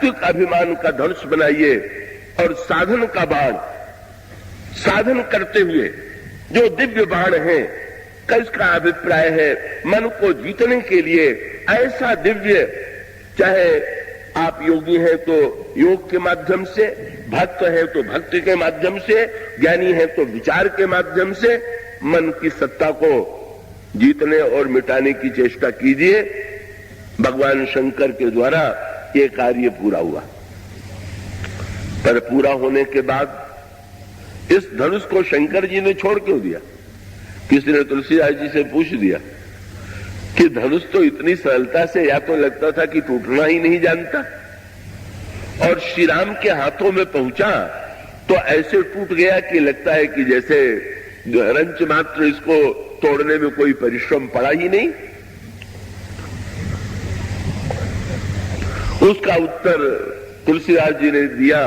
सात्विक अभिमान का धनुष बनाइए और साधन का बाण साधन करते हुए जो दिव्य बाण है, किसका अभिप्राय है मन को जीतने के लिए ऐसा दिव्य, चाहे आप योगी हैं तो योग के माध्यम से, भक्त हैं तो भक्ति के माध्यम से, ज्ञानी हैं तो विचार के माध्यम से मन की सत्ता को जीतने और मिटाने की चेष्टा कीजिए। भगवान शंकर के द्वारा ये कार्य पूरा हुआ। पर पूरा होने के बाद इस धनुष को शंकर जी ने छोड़ क्यों दिया? किसी ने तुलसीदास जी से पूछ दिया कि धनुष तो इतनी सरलता से, या तो लगता था कि टूटना ही नहीं जानता, और श्री राम के हाथों में पहुंचा तो ऐसे टूट गया कि लगता है कि जैसे रंच मात्र इसको तोड़ने में कोई परिश्रम पड़ा ही नहीं। उसका उत्तर तुलसीदास जी ने दिया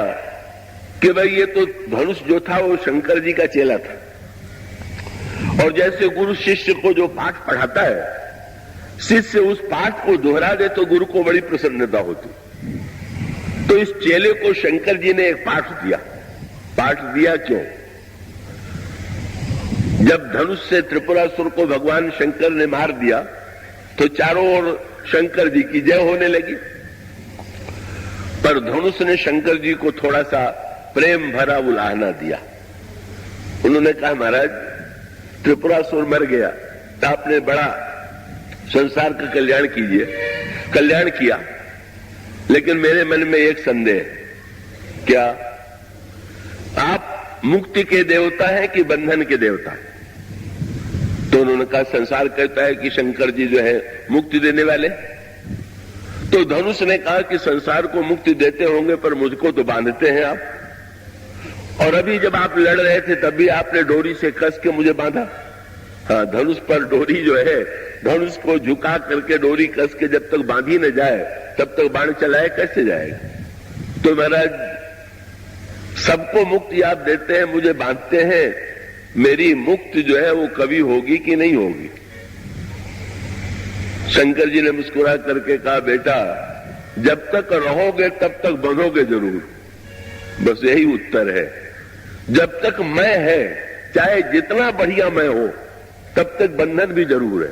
कि भाई ये तो धनुष जो था वो शंकर जी का चेला था, और जैसे गुरु शिष्य को जो पाठ पढ़ाता है, शिष्य उस पाठ को दोहरा दे तो गुरु को बड़ी प्रसन्नता होती। तो इस चेले को शंकर जी ने एक पाठ दिया। पाठ दिया क्यों? जब धनुष से त्रिपुरासुर को भगवान शंकर ने मार दिया तो चारों ओर शंकर जी की जय होने लगी, पर धनुष ने शंकर जी को थोड़ा सा प्रेम भरा उलाहना दिया। उन्होंने कहा, महाराज त्रिपुरासुर मर गया, तो आपने बड़ा संसार का कल्याण कीजिए, कल्याण किया, लेकिन मेरे मन में एक संदेह। क्या आप मुक्ति के देवता हैं कि बंधन के देवता? तो उन्होंने कहा, संसार कहता है कि शंकर जी जो है मुक्ति देने वाले। तो धनुष ने कहा कि संसार को मुक्ति देते होंगे, पर मुझको तो बांधते हैं आप, और अभी जब आप लड़ रहे थे तब भी आपने डोरी से कस के मुझे बांधा। हाँ, धनुष पर डोरी जो है, धनुष को झुका करके डोरी कस के जब तक बांधी न जाए तब तक बाण चलाए कैसे जाएगा? तो महाराज सबको मुक्ति आप देते हैं, मुझे बांधते हैं, मेरी मुक्ति जो है वो कभी होगी कि नहीं होगी? शंकर जी ने मुस्कुरा करके कहा, बेटा जब तक रहोगे तब तक बंधोगे जरूर, बस यही उत्तर है। जब तक मैं है, चाहे जितना बढ़िया मैं हो, तब तक बंधन भी जरूर है।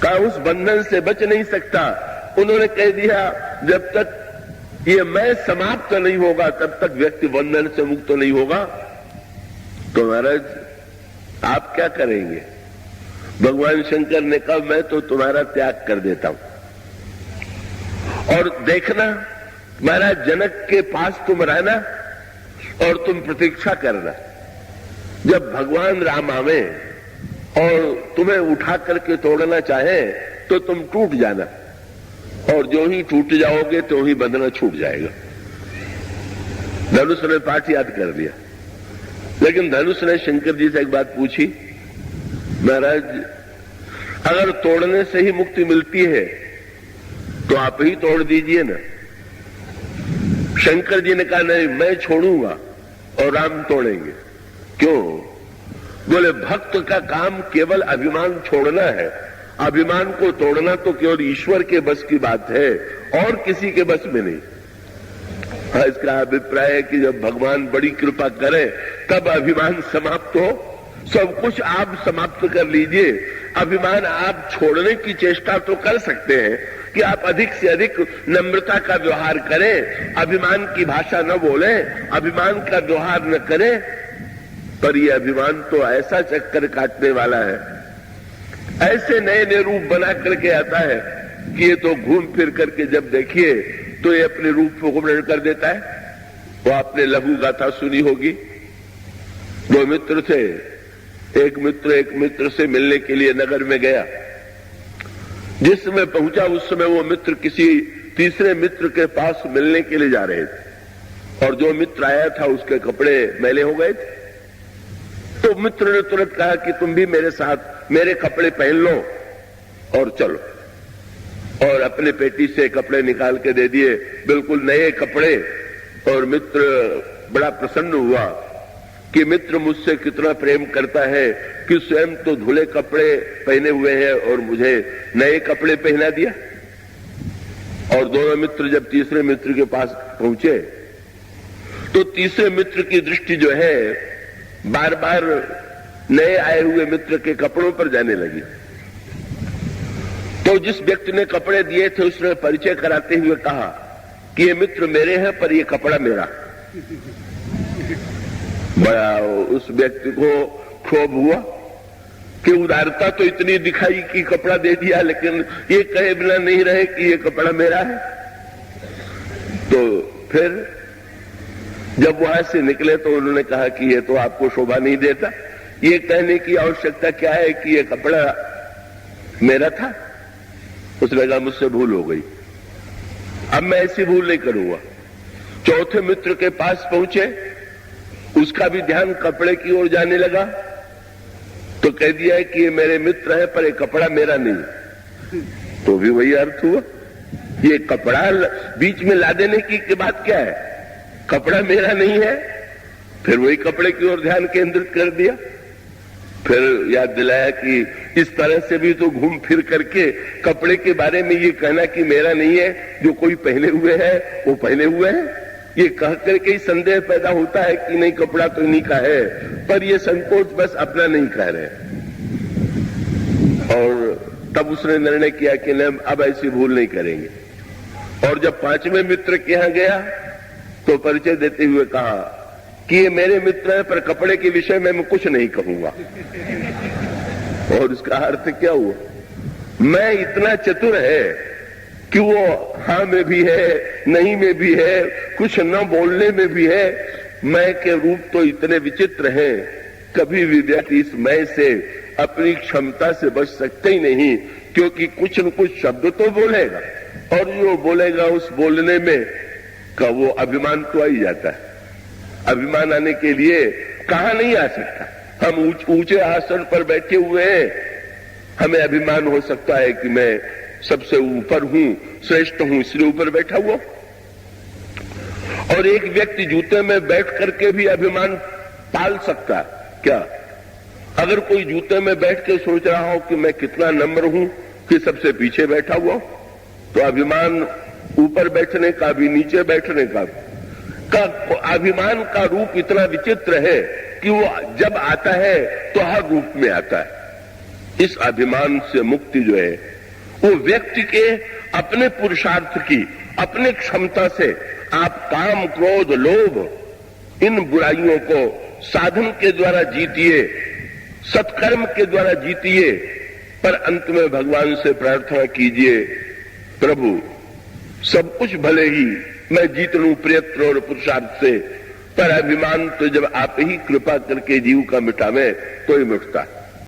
कहा उस बंधन से बच नहीं सकता। उन्होंने कह दिया जब तक ये मैं समाप्त नहीं होगा तब तक व्यक्ति बंधन से मुक्त नहीं होगा। तो महाराज आप क्या करेंगे? भगवान शंकर ने कहा, मैं तो तुम्हारा त्याग कर देता हूं, और देखना महाराज जनक के पास तुम रहना और तुम प्रतीक्षा करना। जब भगवान राम आवे और तुम्हें उठा करके तोड़ना चाहे तो तुम टूट जाना, और जो ही टूट जाओगे तो ही बंधना छूट जाएगा। धनुष ने पाठ याद कर लिया, लेकिन धनुष ने शंकर जी से एक बात पूछी, महाराज अगर तोड़ने से ही मुक्ति मिलती है तो आप ही तोड़ दीजिए ना। शंकर जी ने कहा, नहीं मैं छोड़ूंगा और राम तोड़ेंगे। क्यों? बोले भक्त का काम केवल अभिमान छोड़ना है, अभिमान को तोड़ना तो केवल ईश्वर के बस की बात है और किसी के बस में नहीं। हाँ, इसका अभिप्राय है कि जब भगवान बड़ी कृपा करे तब अभिमान समाप्त हो। सब कुछ आप समाप्त कर लीजिए, अभिमान आप छोड़ने की चेष्टा तो कर सकते हैं कि आप अधिक से अधिक नम्रता का व्यवहार करें, अभिमान की भाषा न बोलें, अभिमान का व्यवहार न करें, पर यह अभिमान तो ऐसा चक्कर काटने वाला है, ऐसे नए नए रूप बना करके आता है कि ये तो घूम फिर करके जब देखिए तो ये अपने रूप को वर्णन कर देता है। वो आपने लघु गाथा सुनी होगी। दो मित्र थे, एक मित्र से मिलने के लिए नगर में गया। जिस समय पहुंचा उस समय वो मित्र किसी तीसरे मित्र के पास मिलने के लिए जा रहे थे, और जो मित्र आया था उसके कपड़े मैले हो गए थे। तो मित्र ने तुरंत कहा कि तुम भी मेरे साथ मेरे कपड़े पहन लो और चलो, और अपने पेटी से कपड़े निकाल के दे दिए, बिल्कुल नए कपड़े। और मित्र बड़ा प्रसन्न हुआ कि मित्र मुझसे कितना प्रेम करता है कि स्वयं तो धुले कपड़े पहने हुए हैं और मुझे नए कपड़े पहना दिया। और दोनों मित्र जब तीसरे मित्र के पास पहुंचे तो तीसरे मित्र की दृष्टि जो है बार बार नए आए हुए मित्र के कपड़ों पर जाने लगी। तो जिस व्यक्ति ने कपड़े दिए थे उसने परिचय कराते हुए कहा कि ये मित्र मेरे हैं पर ये कपड़ा मेरा। बड़ा उस व्यक्ति को क्षोभ हुआ कि उदारता तो इतनी दिखाई कि कपड़ा दे दिया, लेकिन ये कहे बिना नहीं रहे कि ये कपड़ा मेरा है। तो फिर जब वहां से निकले तो उन्होंने कहा कि ये तो आपको शोभा नहीं देता, ये कहने की आवश्यकता क्या है कि ये कपड़ा मेरा था। उसने कहा मुझसे भूल हो गई, अब मैं ऐसी भूल नहीं करूंगा। चौथे मित्र के पास पहुंचे, उसका भी ध्यान कपड़े की ओर जाने लगा, तो कह दिया है कि ये मेरे मित्र है पर ये कपड़ा मेरा नहीं। तो भी वही अर्थ हुआ, ये कपड़ा बीच में ला देने की बात क्या है, कपड़ा मेरा नहीं है। फिर वही कपड़े की ओर ध्यान केंद्रित कर दिया। फिर याद दिलाया कि इस तरह से भी तो घूम फिर करके कपड़े के बारे में ये कहना कि मेरा नहीं है, जो कोई पहने हुए है वो पहने हुए है, ये कह करके ही संदेह पैदा होता है कि नहीं कपड़ा तो इन्हीं का है, पर ये संकोच बस अपना नहीं कह रहे। और तब उसने निर्णय किया कि नहीं अब ऐसी भूल नहीं करेंगे। और जब पांचवें मित्र के यहां गया तो परिचय देते हुए कहा कि ये मेरे मित्र हैं पर कपड़े के विषय में मैं कुछ नहीं कहूंगा। और उसका अर्थ क्या हुआ, मैं इतना चतुर है कि वो हाँ में भी है, नहीं में भी है, कुछ न बोलने में भी है। मैं के रूप तो इतने विचित्र हैं, कभी भी व्यक्ति इस मैं से अपनी क्षमता से बच सकते ही नहीं, क्योंकि कुछ न कुछ शब्द तो बोलेगा और जो बोलेगा उस बोलने में का वो अभिमान तो आ ही जाता है। अभिमान आने के लिए कहां नहीं आ सकता। हम ऊंचे आसन पर बैठे हुए हैं, हमें अभिमान हो सकता है कि मैं सबसे ऊपर हूं, श्रेष्ठ हूं, इसलिए ऊपर बैठा हुआ। और एक व्यक्ति जूते में बैठ करके भी अभिमान पाल सकता है क्या? अगर कोई जूते में बैठ के सोच रहा हो कि मैं कितना नम्र हूं कि सबसे पीछे बैठा हुआ, तो अभिमान ऊपर बैठने का भी नीचे बैठने का अभिमान का रूप इतना विचित्र है कि वो जब आता है तो हर रूप में आता है। इस अभिमान से मुक्ति जो है वो व्यक्ति के अपने पुरुषार्थ की, अपने क्षमता से आप काम, क्रोध, लोभ इन बुराइयों को साधन के द्वारा जीतिए, सत्कर्म के द्वारा जीतिए, पर अंत में भगवान से प्रार्थना कीजिए, प्रभु सब कुछ भले ही मैं जीत लूं प्रयत्न और पुरुषार्थ से, पर अभिमान तो जब आप ही कृपा करके जीव का मिटावे तो ही मिटता है।